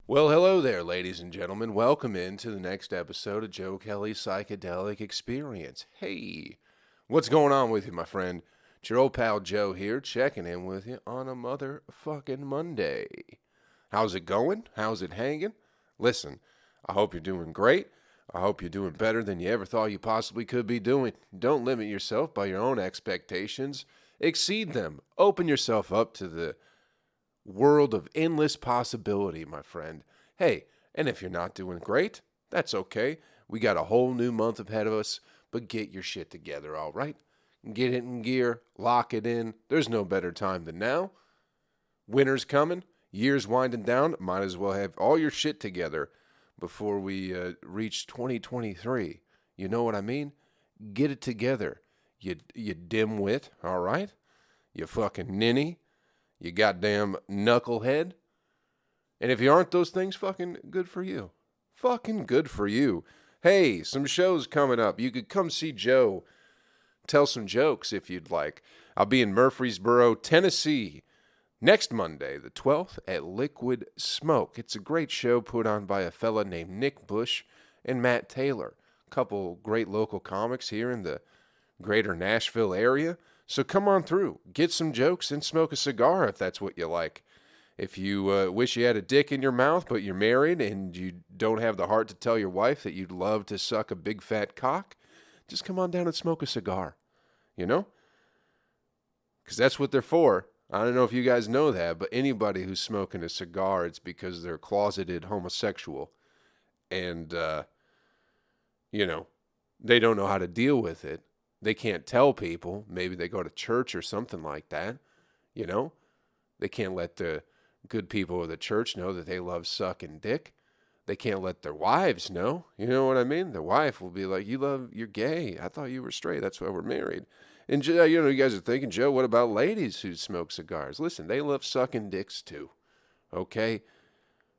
Well, hello there, ladies and gentlemen. Welcome into the next episode of Joe Kelley's Psychedelic Experience. Hey, what's going on with you, my friend? It's your old pal Joe here, checking in with you on a motherfucking Monday. How's it going? How's it hanging? Listen, I hope you're doing great. I hope you're doing better than you ever thought you possibly could be doing. Don't limit yourself by your own expectations. Exceed them. Open yourself up to the world of endless possibility, my friend. Hey, and if you're not doing great, that's okay. We got a whole new month ahead of us, but get your shit together, all right? Get it in gear, lock it in. There's no better time than now. Winter's coming, year's winding down. Might as well have all your shit together before we reach 2023. You know what I mean? Get it together, you dimwit, all right? You fucking ninny. You goddamn knucklehead. And if you aren't those things, fucking good for you. Fucking good for you. Hey, some shows coming up. You could come see Joe tell some jokes if you'd like. I'll be in Murfreesboro, Tennessee, next Monday, the 12th, at Liquid Smoke. It's a great show put on by a fella named Nick Bush and Matt Taylor. A couple great local comics here in the greater Nashville area. So come on through, get some jokes, and smoke a cigar if that's what you like. If you wish you had a dick in your mouth, but you're married and you don't have the heart to tell your wife that you'd love to suck a big fat cock, just come on down and smoke a cigar, you know? Because that's what they're for. I don't know if you guys know that, but anybody who's smoking a cigar, it's because they're closeted homosexual. And, they don't know how to deal with it. They can't tell people. Maybe they go to church or something like that, you know? They can't let the good people of the church know that they love sucking dick. They can't let their wives know. You know what I mean? Their wife will be like, you're gay. I thought you were straight. That's why we're married. And, you guys are thinking, Joe, what about ladies who smoke cigars? Listen, they love sucking dicks too, okay?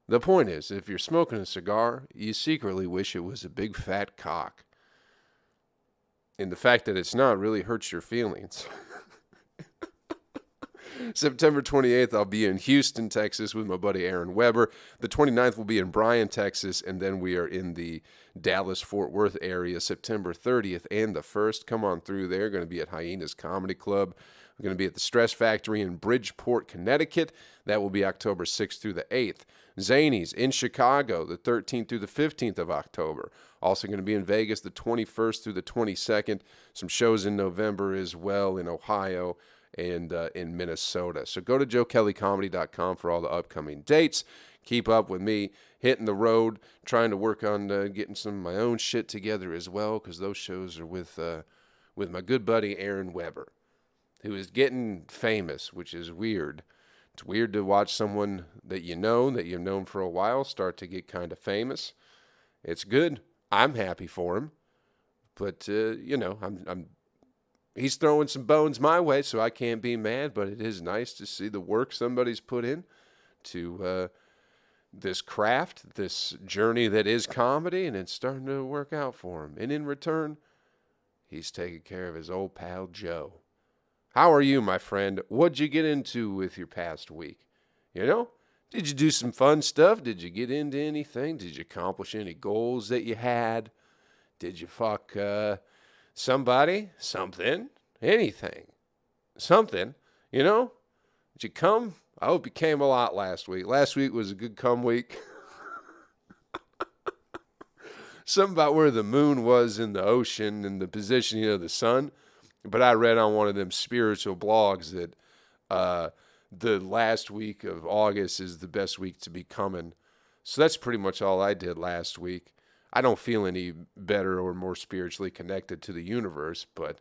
The point is, if you're smoking a cigar, you secretly wish it was a big fat cock. And the fact that it's not really hurts your feelings. September 28th, I'll be in Houston, Texas with my buddy Aaron Weber. The 29th will be in Bryan, Texas, and then we are in the Dallas-Fort Worth area September 30th and the 1st. Come on through there. Going to be at Hyenas Comedy Club. We're going to be at the Stress Factory in Bridgeport, Connecticut. That will be October 6th through the 8th. Zanies in Chicago, the 13th through the 15th of October. Also going to be in Vegas, the 21st through the 22nd. Some shows in November as well in Ohio and in Minnesota. So go to joekellycomedy.com for all the upcoming dates. Keep up with me hitting the road, trying to work on getting some of my own shit together as well, because those shows are with my good buddy Aaron Weber, who is getting famous, which is weird. It's weird to watch someone that you've known for a while, start to get kind of famous. It's good. I'm happy for him. But, he's throwing some bones my way, so I can't be mad. But it is nice to see the work somebody's put in to this craft, this journey that is comedy, and it's starting to work out for him. And in return, he's taking care of his old pal Joe. How are you, my friend? What'd you get into with your past week? Did you do some fun stuff? Did you get into anything? Did you accomplish any goals that you had? Did you fuck somebody? Something? Anything? Something? Did you come? I hope you came a lot last week. Last week was a good come week. Something about where the moon was in the ocean and the position of the sun. But I read on one of them spiritual blogs that the last week of August is the best week to be coming. So that's pretty much all I did last week. I don't feel any better or more spiritually connected to the universe, but,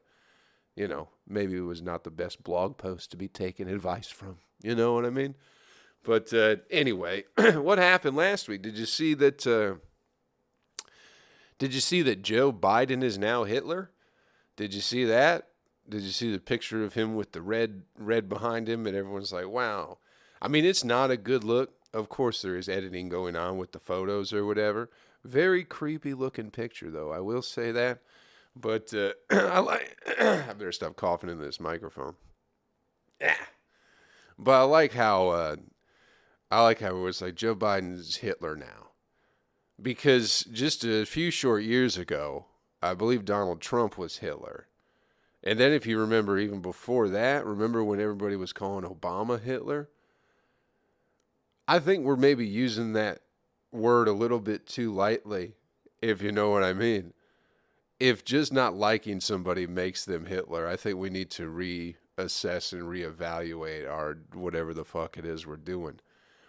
maybe it was not the best blog post to be taking advice from. You know what I mean? But anyway, what happened last week? Did you see that Joe Biden is now Hitler? Did you see that? Did you see the picture of him with the red behind him? And everyone's like, wow. I mean, it's not a good look. Of course, there is editing going on with the photos or whatever. Very creepy looking picture, though. I will say that. But I better stop coughing into this microphone. Yeah. But I like how I like how it was like Joe Biden's Hitler now. Because just a few short years ago, I believe Donald Trump was Hitler. And then if you remember even before that, remember when everybody was calling Obama Hitler? I think we're maybe using that word a little bit too lightly, if you know what I mean. If just not liking somebody makes them Hitler, I think we need to reassess and reevaluate our whatever the fuck it is we're doing.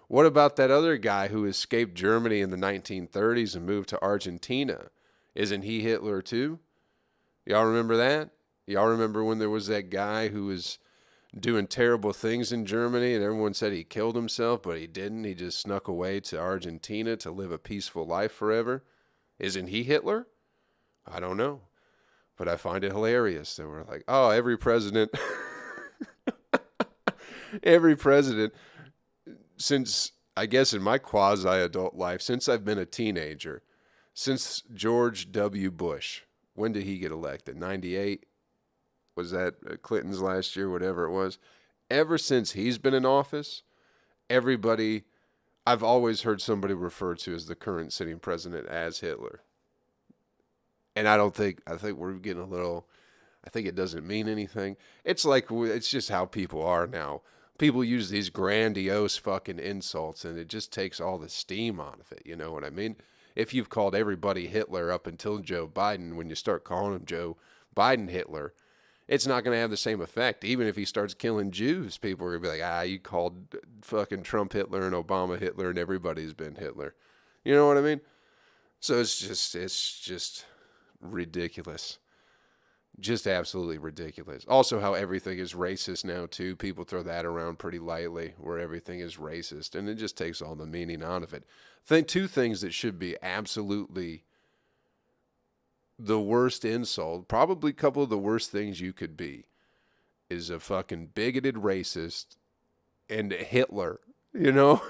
What about that other guy who escaped Germany in the 1930s and moved to Argentina? Isn't he Hitler too? Y'all remember that? Y'all remember when there was that guy who was doing terrible things in Germany and everyone said he killed himself, but he didn't. He just snuck away to Argentina to live a peaceful life forever. Isn't he Hitler? I don't know. But I find it hilarious that we're like, oh, every president, every president, since, I guess in my quasi-adult life, since I've been a teenager, since George W. Bush, when did he get elected? 98? Was that Clinton's last year, whatever it was? Ever since he's been in office, everybody, I've always heard somebody referred to as the current sitting president as Hitler. And I think we're getting a little, I think it doesn't mean anything. It's like, it's just how people are now. People use these grandiose fucking insults and it just takes all the steam out of it. You know what I mean? If you've called everybody Hitler up until Joe Biden, when you start calling him Joe Biden Hitler, it's not going to have the same effect. Even if he starts killing Jews, people are going to be like, you called fucking Trump Hitler and Obama Hitler and everybody's been Hitler. You know what I mean? So it's just ridiculous. Just absolutely ridiculous. Also how everything is racist now too. People throw that around pretty lightly where everything is racist and it just takes all the meaning out of it. I think two things that should be absolutely the worst insult, probably a couple of the worst things you could be, is a fucking bigoted racist and Hitler, you know?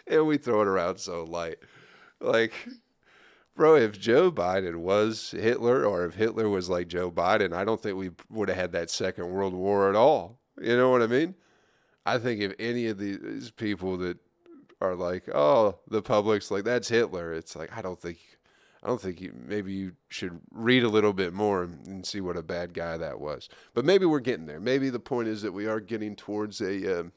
And we throw it around so light. Like, bro, if Joe Biden was Hitler or if Hitler was like Joe Biden, I don't think we would have had that Second World War at all. You know what I mean? I think if any of these people that are like, oh, the public's like, that's Hitler, it's like, I don't think maybe you should read a little bit more and see what a bad guy that was. But maybe we're getting there. Maybe the point is that we are getting towards a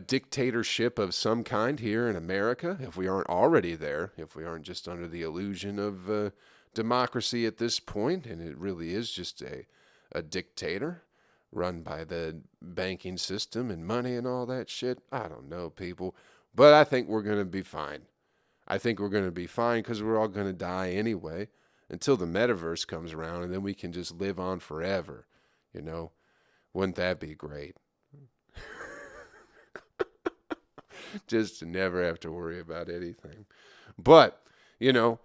dictatorship of some kind here in America, if we aren't already there, if we aren't just under the illusion of democracy at this point, and it really is just a dictator run by the banking system and money and all that shit. I don't know, people. But I think we're going to be fine. I think we're going to be fine because we're all going to die anyway until the metaverse comes around, and then we can just live on forever. You know? Wouldn't that be great? Just to never have to worry about anything. But, you know,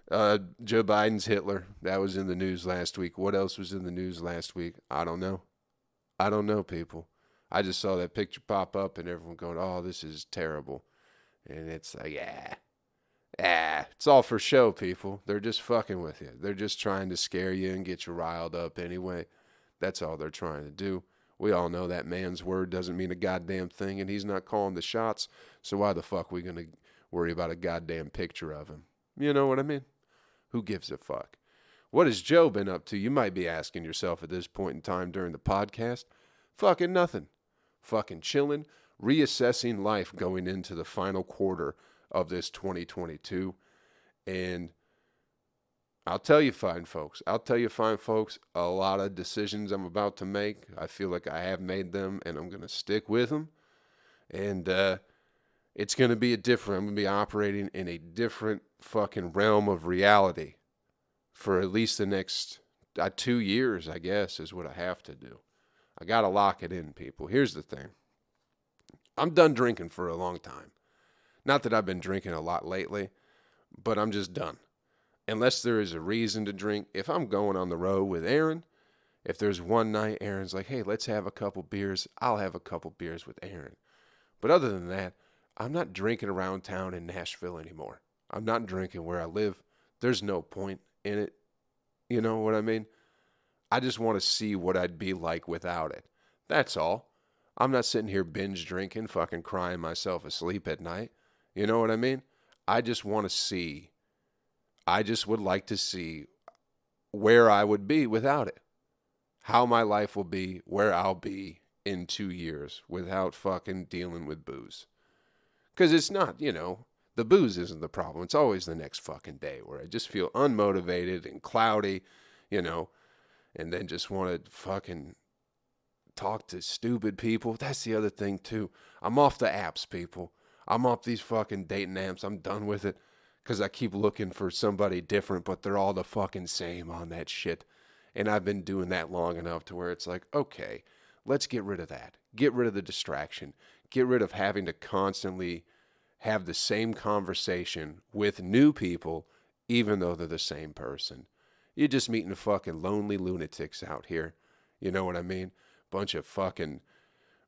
Joe Biden's Hitler. That was in the news last week. What else was in the news last week? I don't know. I don't know, people. I just saw that picture pop up and everyone going, oh, this is terrible. And it's like, it's all for show, people. They're just fucking with you. They're just trying to scare you and get you riled up anyway. That's all they're trying to do. We all know that man's word doesn't mean a goddamn thing, and he's not calling the shots, so why the fuck are we going to worry about a goddamn picture of him? You know what I mean? Who gives a fuck? What has Joe been up to? You might be asking yourself at this point in time during the podcast. Fucking nothing. Fucking chilling, reassessing life going into the final quarter of this 2022, and I'll tell you fine folks, a lot of decisions I'm about to make, I feel like I have made them and I'm going to stick with them. And it's going to be I'm going to be operating in a different fucking realm of reality for at least the next 2 years, I guess, is what I have to do. I got to lock it in, people. Here's the thing. I'm done drinking for a long time. Not that I've been drinking a lot lately, but I'm just done. Unless there is a reason to drink. If I'm going on the road with Aaron, if there's one night Aaron's like, hey, let's have a couple beers, I'll have a couple beers with Aaron. But other than that, I'm not drinking around town in Nashville anymore. I'm not drinking where I live. There's no point in it. You know what I mean? I just want to see what I'd be like without it. That's all. I'm not sitting here binge drinking, fucking crying myself asleep at night. You know what I mean? I just want to see, I just would like to see where I would be without it. How my life will be, where I'll be in 2 years without fucking dealing with booze. Because it's not, the booze isn't the problem. It's always the next fucking day where I just feel unmotivated and cloudy, you know, and then just want to fucking talk to stupid people. That's the other thing, too. I'm off the apps, people. I'm off these fucking dating apps. I'm done with it because I keep looking for somebody different, but they're all the fucking same on that shit. And I've been doing that long enough to where it's like, okay, let's get rid of that. Get rid of the distraction. Get rid of having to constantly have the same conversation with new people, even though they're the same person. You're just meeting fucking lonely lunatics out here. You know what I mean? Bunch of fucking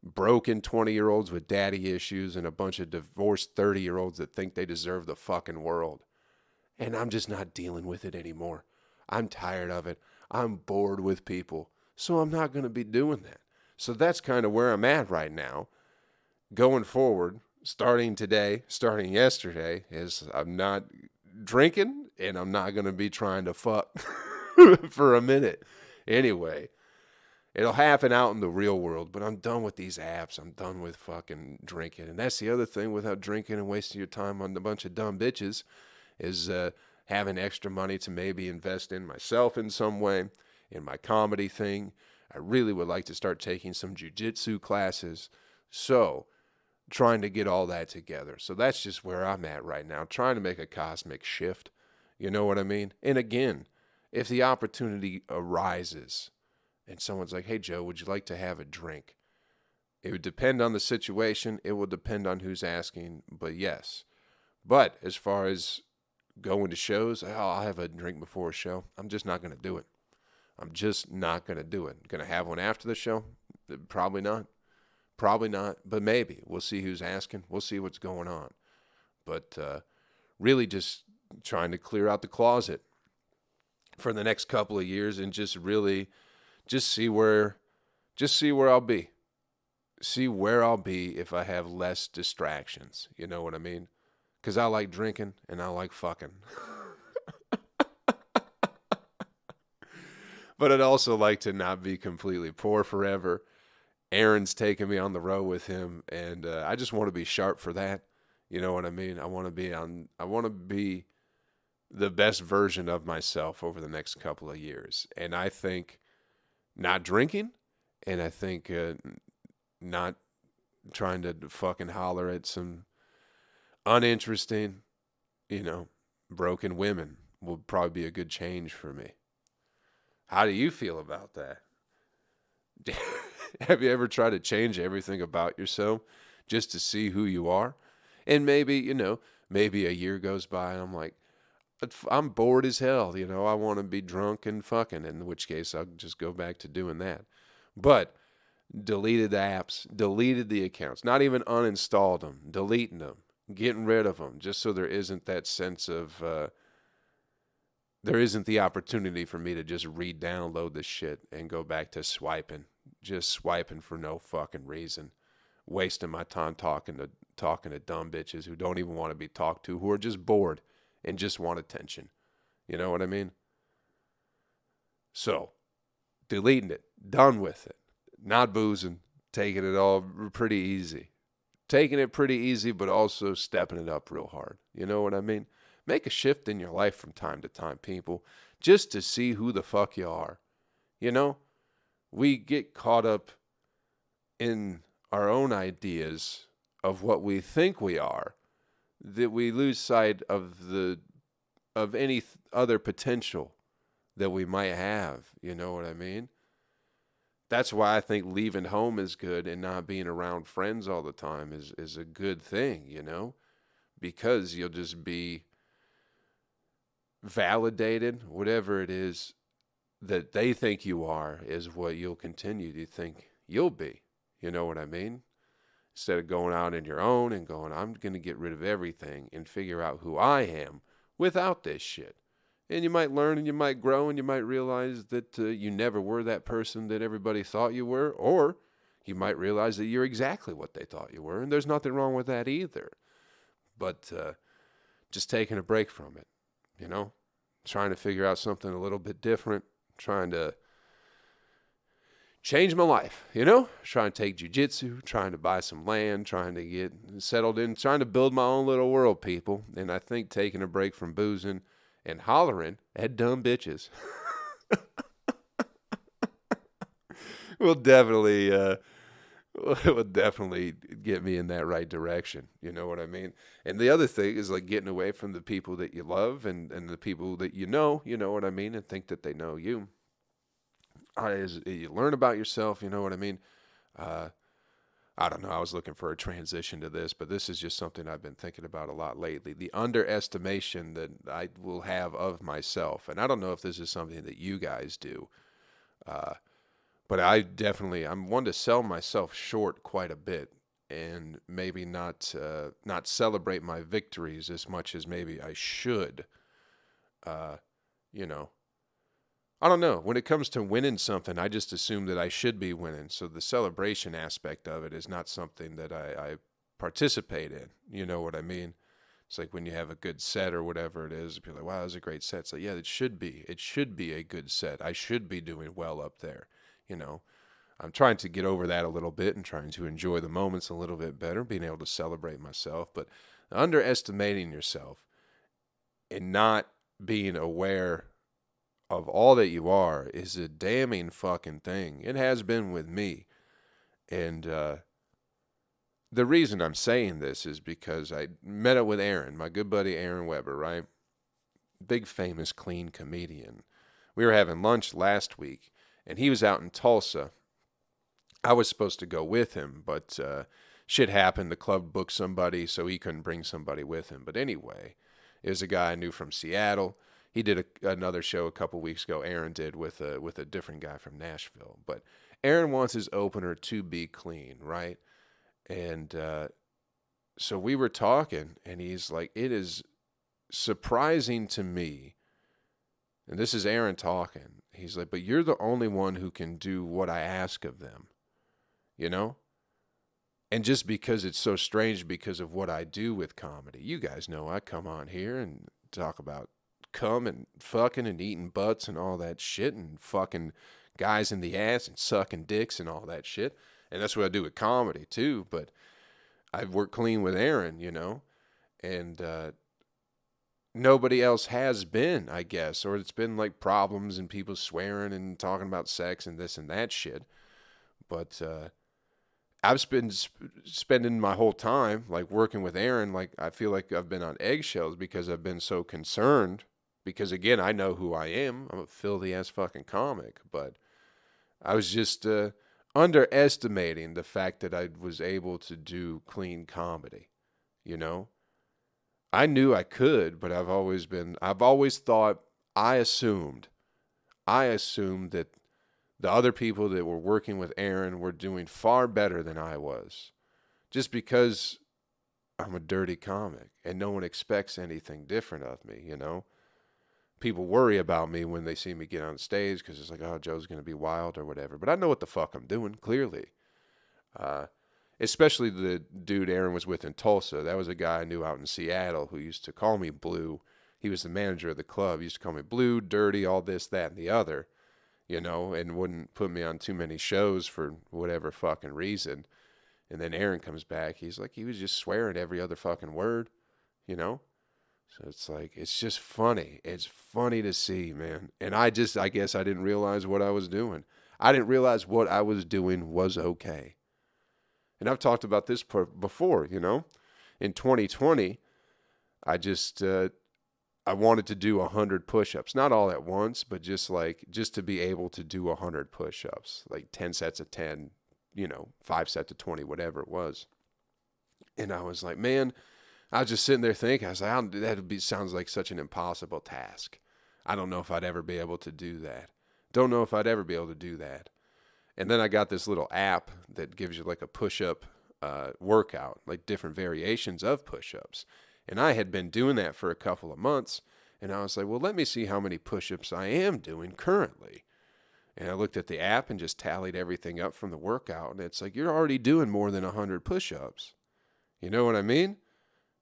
broken 20-year-olds with daddy issues and a bunch of divorced 30-year-olds that think they deserve the fucking world. And I'm just not dealing with it anymore. I'm tired of it. I'm bored with people. So I'm not going to be doing that. So that's kind of where I'm at right now. Going forward, starting today, starting yesterday, is I'm not drinking and I'm not going to be trying to fuck for a minute. Anyway, it'll happen out in the real world, but I'm done with these apps. I'm done with fucking drinking. And that's the other thing without drinking and wasting your time on a bunch of dumb bitches is having extra money to maybe invest in myself in some way, in my comedy thing. I really would like to start taking some jiu-jitsu classes. So, trying to get all that together. So that's just where I'm at right now, trying to make a cosmic shift. You know what I mean? And again, if the opportunity arises and someone's like, hey, Joe, would you like to have a drink? It would depend on the situation. It will depend on who's asking, but yes. But as far as going to shows, I'll have a drink before a show. I'm just not going to do it. I'm just not going to do it. Going to have one after the show? Probably not. Probably not, but maybe. We'll see who's asking. We'll see what's going on. But really just trying to clear out the closet for the next couple of years and just really just see where I'll be. See where I'll be if I have less distractions. You know what I mean? Because I like drinking and I like fucking. But I'd also like to not be completely poor forever. Aaron's taking me on the road with him, and I just want to be sharp for that. You know what I mean? I want to be the best version of myself over the next couple of years. And I think not drinking, and I think not trying to fucking holler at some uninteresting, broken women will probably be a good change for me. How do you feel about that? Have you ever tried to change everything about yourself just to see who you are? And maybe, maybe a year goes by and I'm like, I'm bored as hell. I want to be drunk and fucking, in which case I'll just go back to doing that. But deleted the apps, deleted the accounts, not even uninstalled them, deleting them, getting rid of them, just so there isn't that sense of, there isn't the opportunity for me to just re-download this shit and go back to swiping. Just swiping for no fucking reason. Wasting my time talking to dumb bitches who don't even want to be talked to, who are just bored and just want attention. You know what I mean? So, deleting it. Done with it. Not boozing. Taking it all pretty easy. Taking it pretty easy, but also stepping it up real hard. You know what I mean? Make a shift in your life from time to time, people, just to see who the fuck you are. We get caught up in our own ideas of what we think we are, that we lose sight of any other potential that we might have. You know what I mean? That's why I think leaving home is good and not being around friends all the time is a good thing, because you'll just be validated, whatever it is that they think you are is what you'll continue to think you'll be. You know what I mean? Instead of going out on your own and going, I'm going to get rid of everything and figure out who I am without this shit. And you might learn and you might grow and you might realize that you never were that person that everybody thought you were, or You might realize that you're exactly what they thought you were, and there's nothing wrong with that either. But just taking a break from it, you know, trying to figure out something a little bit different, trying to change my life, you know, trying to take jiu-jitsu, trying to buy some land, trying to get settled in, trying to build my own little world, people. And I think taking a break from boozing and hollering at dumb bitches will definitely get me in that right direction. You know what I mean? And the other thing is like getting away from the people that you love and the people that you know what I mean, and think that they know you. You learn about yourself, you know what I mean? I don't know. I was looking for a transition to this, but this is just something I've been thinking about a lot lately. The underestimation that I will have of myself. And I don't know if this is something that you guys do. But I'm one to sell myself short quite a bit and maybe not celebrate my victories as much as maybe I should. You know, I don't know. When it comes to winning something, I just assume that I should be winning. So the celebration aspect of it is not something that I participate in. You know what I mean? It's like when you have a good set or whatever it is, people are like, wow, that was a great set. It's like, yeah, it should be. It should be a good set. I should be doing well up there. You know, I'm trying to get over that a little bit and trying to enjoy the moments a little bit better, being able to celebrate myself. But underestimating yourself and not being aware of all that you are is a damning fucking thing. It has been with me. And the reason I'm saying this is because I met up with Aaron, my good buddy Aaron Weber, right? Big famous clean comedian. We were having lunch last week, and he was out in Tulsa. I was supposed to go with him, but shit happened. The club booked somebody, so he couldn't bring somebody with him. But anyway, it was a guy I knew from Seattle. He did another show a couple weeks ago. Aaron did with a different guy from Nashville. But Aaron wants his opener to be clean, right? And so we were talking, and he's like, it is surprising to me, and this is Aaron talking. He's like, but you're the only one who can do what I ask of them, you know? And just because it's so strange because of what I do with comedy. You guys know I come on here and talk about cum and fucking and eating butts and all that shit and fucking guys in the ass and sucking dicks and all that shit. And that's what I do with comedy too. But I've worked clean with Aaron, you know, and nobody else has been, I guess, or it's been like problems and people swearing and talking about sex and this and that shit. But I've been spending my whole time like working with Aaron. Like I feel like I've been on eggshells because I've been so concerned. Because again, I know who I am. I'm a filthy ass fucking comic. But I was just underestimating the fact that I was able to do clean comedy. You know, I knew I could, but I've always thought, I assumed that the other people that were working with Aaron were doing far better than I was. Just because I'm a dirty comic and no one expects anything different of me, you know? People worry about me when they see me get on stage because it's like, oh, Joe's going to be wild or whatever. But I know what the fuck I'm doing, clearly. Especially the dude Aaron was with in Tulsa. That was a guy I knew out in Seattle who used to call me Blue. He was the manager of the club. He used to call me Blue, dirty, all this, that, and the other, you know, and wouldn't put me on too many shows for whatever fucking reason. And then Aaron comes back. He's like, he was just swearing every other fucking word, you know? So it's like, it's just funny. It's funny to see, man. And I guess I didn't realize what I was doing. I didn't realize what I was doing was okay. And I've talked about this before, you know. In 2020, I just, I wanted to do 100 push-ups. Not all at once, but just to be able to do 100 push-ups. Like 10 sets of 10, you know, 5 sets of 20, whatever it was. And I was like, man, I was just sitting there thinking, I was like, sounds like such an impossible task. I don't know if I'd ever be able to do that. Don't know if I'd ever be able to do that. And then I got this little app that gives you like a push-up workout, like different variations of push-ups. And I had been doing that for a couple of months. And I was like, well, let me see how many push-ups I am doing currently. And I looked at the app and just tallied everything up from the workout. And it's like, you're already doing more than 100 push-ups. You know what I mean?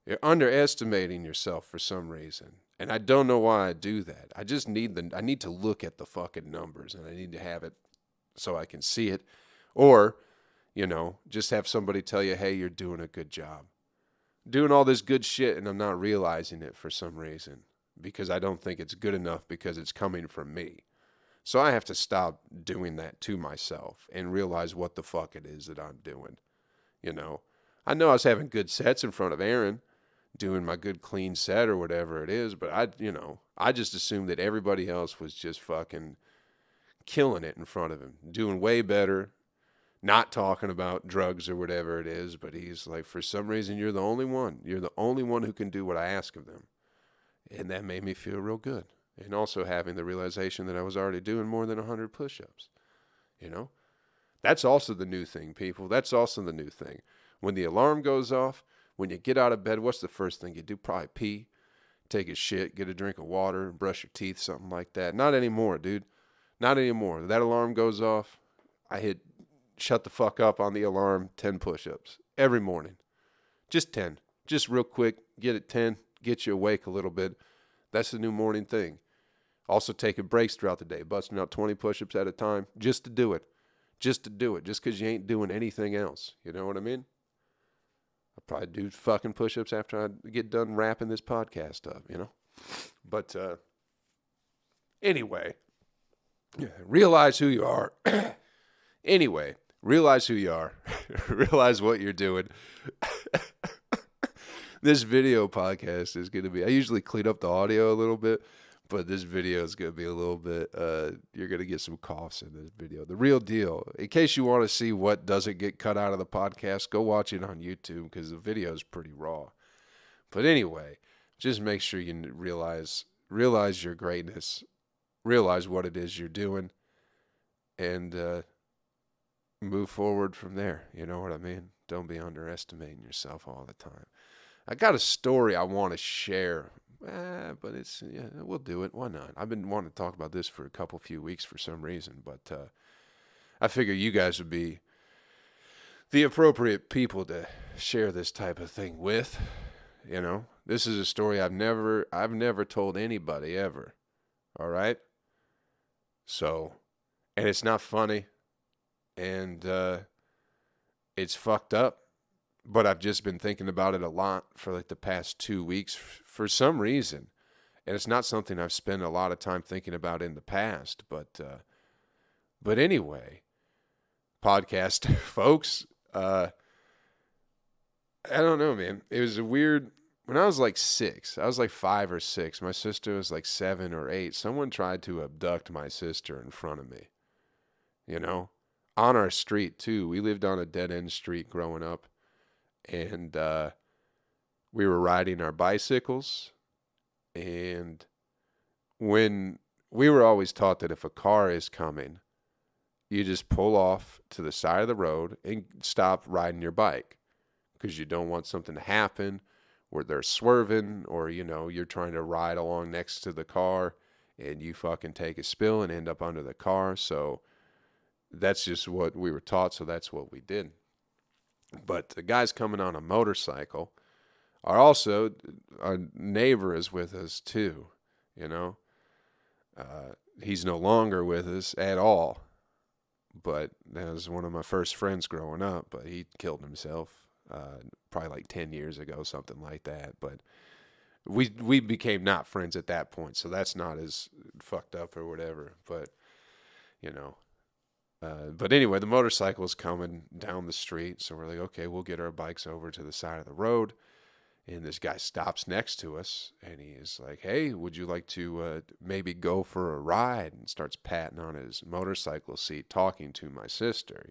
You're underestimating yourself for some reason. And I don't know why I do that. I just I need to look at the fucking numbers, and I need to have it so I can see it. Or, just have somebody tell you, hey, you're doing a good job. Doing all this good shit, and I'm not realizing it for some reason because I don't think it's good enough because it's coming from me. So I have to stop doing that to myself and realize what the fuck it is that I'm doing. I know I was having good sets in front of Aaron, doing my good clean set or whatever it is, but I just assumed that everybody else was just fucking killing it in front of him, doing way better, not talking about drugs or whatever it is, but he's like, for some reason, you're the only one. You're the only one who can do what I ask of them. And that made me feel real good. And also having the realization that I was already doing more than 100 push-ups. That's also the new thing, people. That's also the new thing. When the alarm goes off, when you get out of bed, what's the first thing you do? Probably pee, take a shit, get a drink of water, brush your teeth, something like that. Not anymore, dude. Not anymore. That alarm goes off, I hit shut the fuck up on the alarm, 10 push-ups every morning. Just 10. Just real quick, get it 10, get you awake a little bit. That's the new morning thing. Also taking breaks throughout the day, busting out 20 push-ups at a time just to do it. Just to do it. Just because you ain't doing anything else. You know what I mean? I'll probably do fucking push-ups after I get done wrapping this podcast up, But anyway, realize who you are. Anyway, realize who you are. Realize what you're doing. This video podcast is going to be, I usually clean up the audio a little bit, but this video is going to be a little bit, you're going to get some coughs in this video. The real deal. In case you want to see what doesn't get cut out of the podcast, go watch it on YouTube because the video is pretty raw. But anyway, just make sure you realize your greatness, realize what it is you're doing, and move forward from there. You know what I mean? Don't be underestimating yourself all the time. I got a story I want to share. But we'll do it. Why not? I've been wanting to talk about this for a few weeks for some reason, but I figure you guys would be the appropriate people to share this type of thing with. This is a story I've never told anybody ever. All right? So, and it's not funny, and it's fucked up. But I've just been thinking about it a lot for like the past 2 weeks for some reason. And it's not something I've spent a lot of time thinking about in the past. But anyway, podcast folks, I don't know, man. It was a weird, when I was like 6, I was like 5 or 6. My sister was like 7 or 8. Someone tried to abduct my sister in front of me, on our street too. We lived on a dead end street growing up. And we were riding our bicycles, and when we were always taught that if a car is coming, you just pull off to the side of the road and stop riding your bike because you don't want something to happen where they're swerving or, you're trying to ride along next to the car and you fucking take a spill and end up under the car. So that's just what we were taught, so that's what we did. But the guys coming on a motorcycle are also, our neighbor is with us too, He's no longer with us at all, but that was one of my first friends growing up, but he killed himself probably like 10 years ago, something like that. But we became not friends at that point, so that's not as fucked up or whatever, but, but anyway, the motorcycle's coming down the street, so we're like, okay, we'll get our bikes over to the side of the road, and this guy stops next to us, and he's like, hey, would you like to maybe go for a ride? And starts patting on his motorcycle seat, talking to my sister,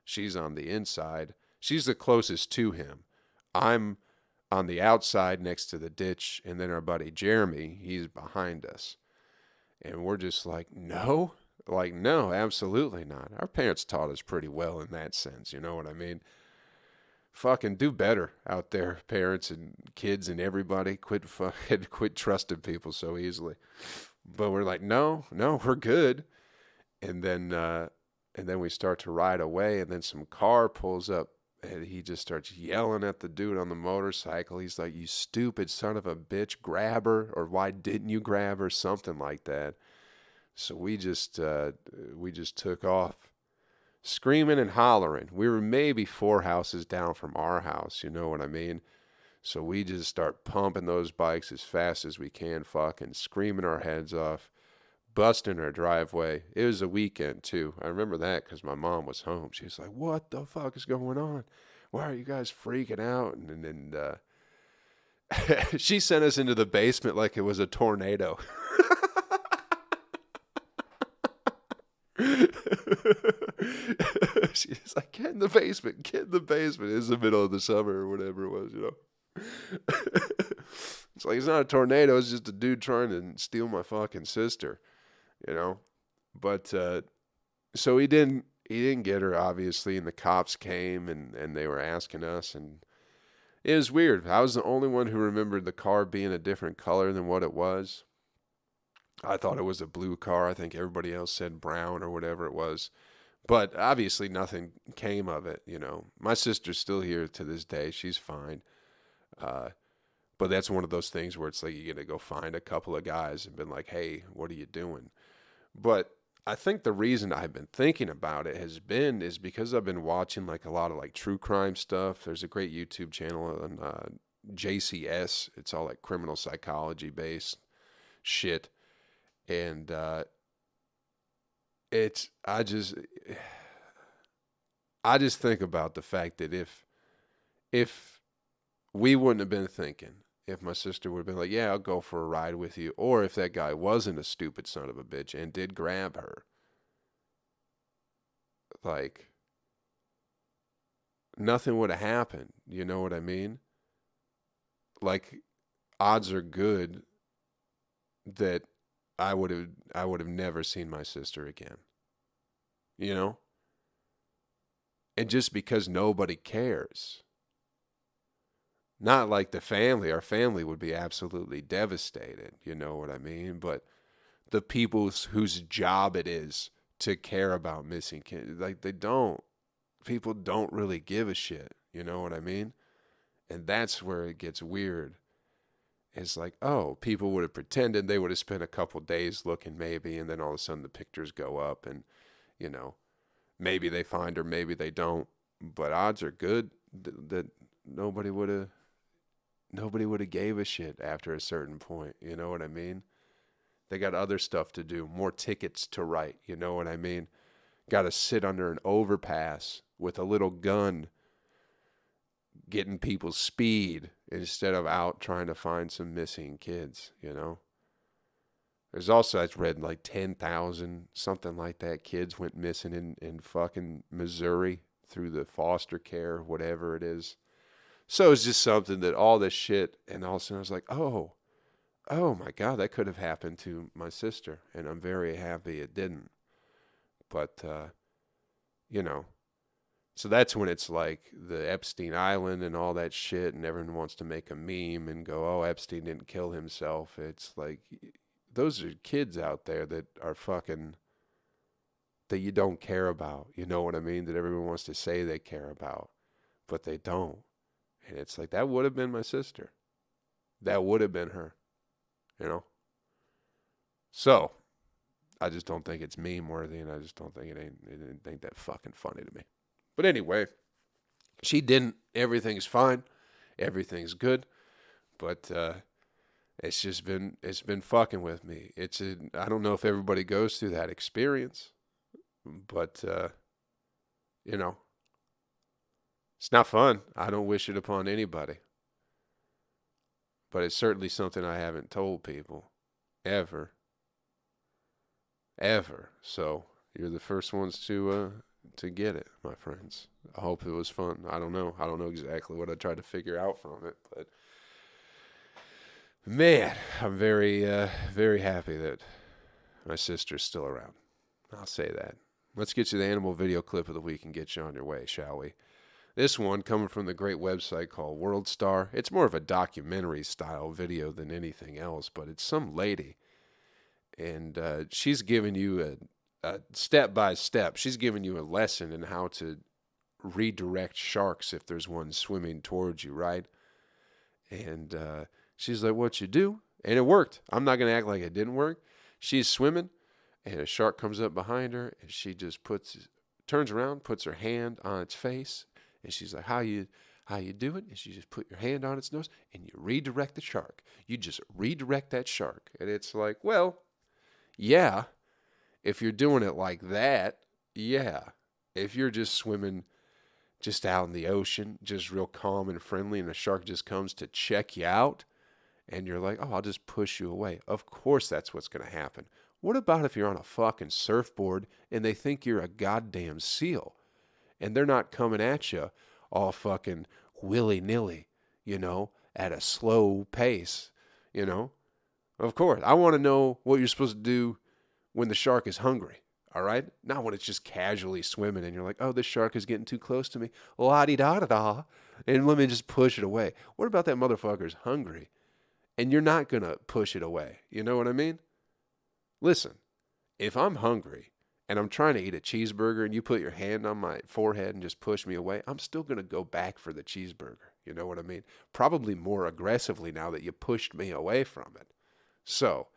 She's on the inside. She's the closest to him. I'm on the outside next to the ditch, and then our buddy Jeremy, he's behind us. And we're just like, no? Like, no, absolutely not. Our parents taught us pretty well in that sense, you know what I mean? Fucking do better out there, parents and kids and everybody. Quit trusting people so easily. But we're like, no, we're good. And then we start to ride away, and then some car pulls up, and he just starts yelling at the dude on the motorcycle. He's like, "You stupid son of a bitch, grab her," or "Why didn't you grab her?" Something like that. So we just took off, screaming and hollering. We were maybe 4 houses down from our house, you know what I mean? So we just start pumping those bikes as fast as we can, fucking screaming our heads off, busting our driveway. It was a weekend too. I remember that because my mom was home. She's like, "What the fuck is going on? Why are you guys freaking out?" And then she sent us into the basement like it was a tornado. She's like, "Get in the basement, get in the basement." It's the middle of the summer or whatever it was, you know. It's like, it's not a tornado, it's just a dude trying to steal my fucking sister, you know. But so he didn't get her, obviously, and the cops came, and they were asking us, and it was weird. I was the only one who remembered the car being a different color than what it was. I thought it was a blue car. I think everybody else said brown or whatever it was. But obviously nothing came of it, you know. My sister's still here to this day. She's fine. Uh, but that's one of those things where it's like you got to go find a couple of guys and been like, "Hey, what are you doing?" But I think the reason I've been thinking about it is because I've been watching like a lot of like true crime stuff. There's a great YouTube channel on JCS. It's all like criminal psychology based shit. And it's I just think about the fact that if we wouldn't have been thinking, if my sister would have been like, "Yeah, I'll go for a ride with you," or if that guy wasn't a stupid son of a bitch and did grab her, like nothing would have happened. You know what I mean? Like, odds are good that I would have never seen my sister again. You know? And just because nobody cares. Not like the family. Our family would be absolutely devastated. You know what I mean? But the people whose job it is to care about missing kids, like, they don't. People don't really give a shit. You know what I mean? And that's where it gets weird. It's like, oh, people would have pretended, they would have spent a couple days looking maybe, and then all of a sudden the pictures go up, and, you know, maybe they find her, maybe they don't. But odds are good that nobody would have gave a shit after a certain point. You know what I mean? They got other stuff to do, more tickets to write. You know what I mean? Got to sit under an overpass with a little gun getting people's speed instead of out trying to find some missing kids, you know? There's also, I've read like 10,000, something like that, kids went missing in fucking Missouri through the foster care, whatever it is. So it's just something that all this shit, and all of a sudden I was like, oh my God, that could have happened to my sister. And I'm very happy it didn't. But, you know, so that's when it's like the Epstein Island and all that shit, and everyone wants to make a meme and go, "Oh, Epstein didn't kill himself." It's like, those are kids out there that are fucking, that you don't care about. You know what I mean? That everyone wants to say they care about, but they don't. And it's like, that would have been my sister. That would have been her, you know? So, I just don't think it's meme worthy, and I just don't think it ain't that fucking funny to me. But anyway, she didn't. Everything's fine. Everything's good. But it's been fucking with me. I don't know if everybody goes through that experience, but you know, it's not fun. I don't wish it upon anybody. But it's certainly something I haven't told people ever, ever. So you're the first ones to get it, my friends. I hope it was fun. I don't know. I don't know exactly what I tried to figure out from it, but man, I'm very happy that my sister's still around. I'll say that. Let's get you the animal video clip of the week and get you on your way, shall we? This one coming from the great website called World Star. It's more of a documentary style video than anything else, but it's some lady, and she's giving you step by step. She's giving you a lesson in how to redirect sharks if there's one swimming towards you, right? And she's like, what you do? And it worked. I'm not going to act like it didn't work. She's swimming, and a shark comes up behind her, and she just turns around, puts her hand on its face, and she's like, how you do it? And she just put your hand on its nose, and you redirect the shark. You just redirect that shark. And it's like, well, yeah, if you're doing it like that, yeah. If you're just swimming just out in the ocean, just real calm and friendly, and a shark just comes to check you out, and you're like, oh, I'll just push you away. Of course that's what's going to happen. What about if you're on a fucking surfboard and they think you're a goddamn seal, and they're not coming at you all fucking willy-nilly, at a slow pace, Of course. I want to know what you're supposed to do when the shark is hungry. All right? Not when it's just casually swimming and you're like, oh, this shark is getting too close to me. La-di-da-da-da. And let me just push it away. What about that motherfucker's hungry? And you're not going to push it away. You know what I mean? Listen, if I'm hungry and I'm trying to eat a cheeseburger and you put your hand on my forehead and just push me away, I'm still going to go back for the cheeseburger. You know what I mean? Probably more aggressively now that you pushed me away from it. So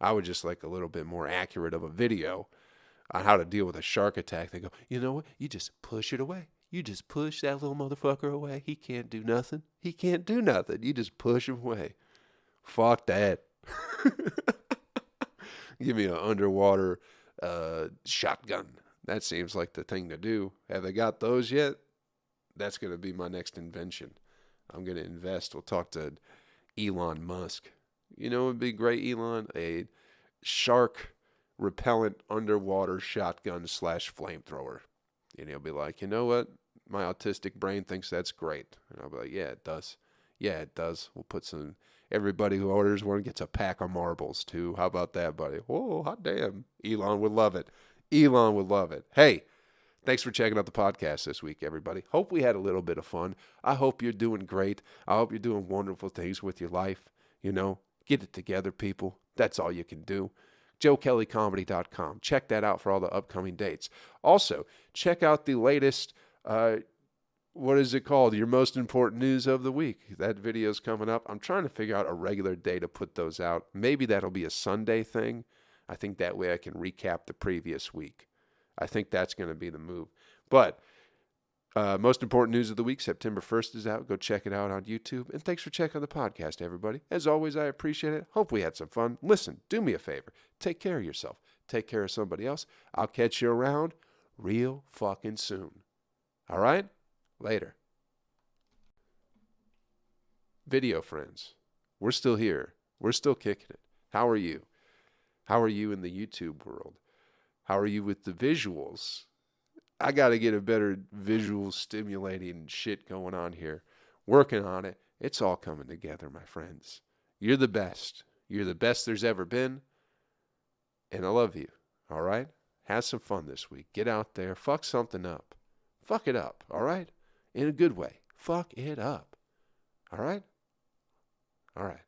I would just like a little bit more accurate of a video on how to deal with a shark attack. They go, you know what? You just push it away. You just push that little motherfucker away. He can't do nothing. He can't do nothing. You just push him away. Fuck that. Give me an underwater shotgun. That seems like the thing to do. Have they got those yet? That's going to be my next invention. I'm going to invest. We'll talk to Elon Musk. You know, it would be great, Elon. A shark repellent underwater shotgun / flamethrower. And he'll be like, you know what? My autistic brain thinks that's great. And I'll be like, yeah, it does. Yeah, it does. We'll put some, everybody who orders one gets a pack of marbles too. How about that, buddy? Whoa, hot damn. Elon would love it. Elon would love it. Hey, thanks for checking out the podcast this week, everybody. Hope we had a little bit of fun. I hope you're doing great. I hope you're doing wonderful things with your life. Get it together, people. That's all you can do. JoeKelleyComedy.com. Check that out for all the upcoming dates. Also, check out the latest, what is it called? Your most important news of the week. That video's coming up. I'm trying to figure out a regular day to put those out. Maybe that'll be a Sunday thing. I think that way I can recap the previous week. I think that's going to be the move. But most important news of the week, September 1st is out. Go check it out on YouTube. And thanks for checking the podcast, everybody. As always, I appreciate it. Hope we had some fun. Listen, do me a favor. Take care of yourself. Take care of somebody else. I'll catch you around real fucking soon. All right? Later. Video friends, we're still here. We're still kicking it. How are you? How are you in the YouTube world? How are you with the visuals? I got to get a better visual stimulating shit going on here. Working on it. It's all coming together, my friends. You're the best. You're the best there's ever been. And I love you. All right? Have some fun this week. Get out there. Fuck something up. Fuck it up. All right? In a good way. Fuck it up. All right? All right.